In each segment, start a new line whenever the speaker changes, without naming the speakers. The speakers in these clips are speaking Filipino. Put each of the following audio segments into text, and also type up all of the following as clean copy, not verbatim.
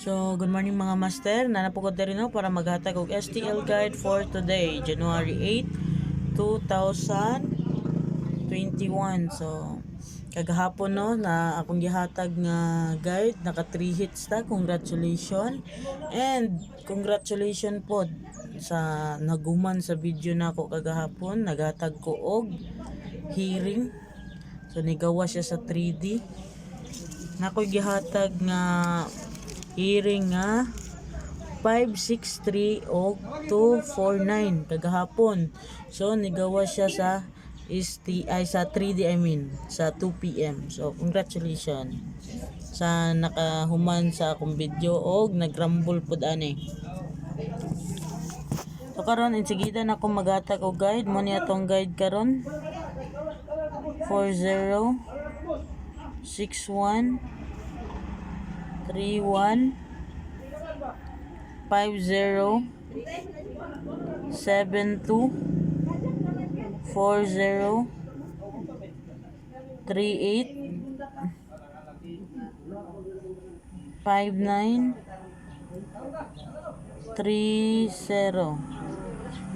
So, good morning mga master. Nanapugod na rin no, para maghatag og STL guide for today, January 8, 2021. So, kagahapon no, na akong gihatag nga guide, naka 3 hits ta. Congratulations. And congratulations po sa naguman sa video na ako kagahapon. Naghatag ko og hearing. So, nigawa siya sa 3D. Nakoy gihatag nga hearing nga 563 o 249 kagahapon. So nigawa siya sa sa 3D, sa 2 PM. So congratulations sa nakahuman sa akong video og nagrumble pud ani. So karon insigida na ako maghatag og guide mo ni atong guide karon 40 61 31 50 72 40 38 59 30.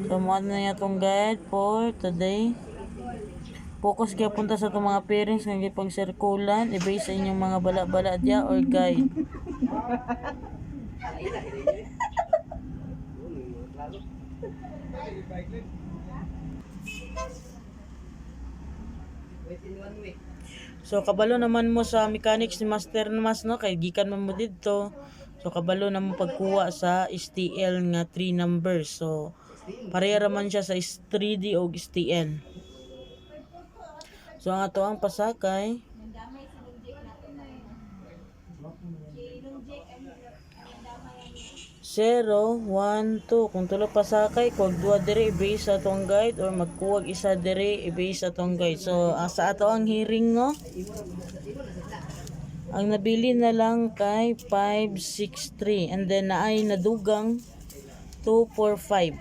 So mo na niya itong guide for today. Focus kaya punta sa itong mga pairings nga gipang sirkulan, i-base sa inyong mga bala-bala dia or guide. So kabalo naman mo sa mechanics ni Master Mas no, kay gikan man mo didto. So kabalo na mo pagkuha sa STL nga 3 numbers. So pareha man siya sa 3D o STN. So ang ato ang pasakay 0, 1, 2. Kung tulo pasakay, kuwag 2 diri i-base sa atong guide or magkuwag isa diri i-base sa atong guide. So sa ato ang hearing no, ang nabili na lang kay 563 and then naay nadugang 245.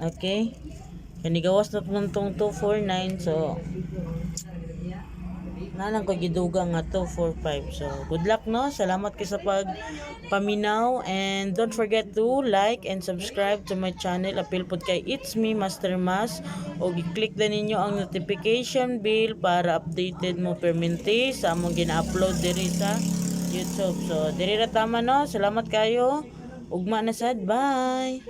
Okay? Kanigawas na tong 249. So nalang ko gidugang nga 245. So good luck no. Salamat kay sa pagpaminaw and don't forget to like and subscribe to my channel. Apil pod kay It's Me Master Mas o i-click na ninyo ang notification bell para updated mo perminti sa among gina-upload diri sa YouTube. So diri ra tama no. Salamat kayo. Ugma na sad. Bye.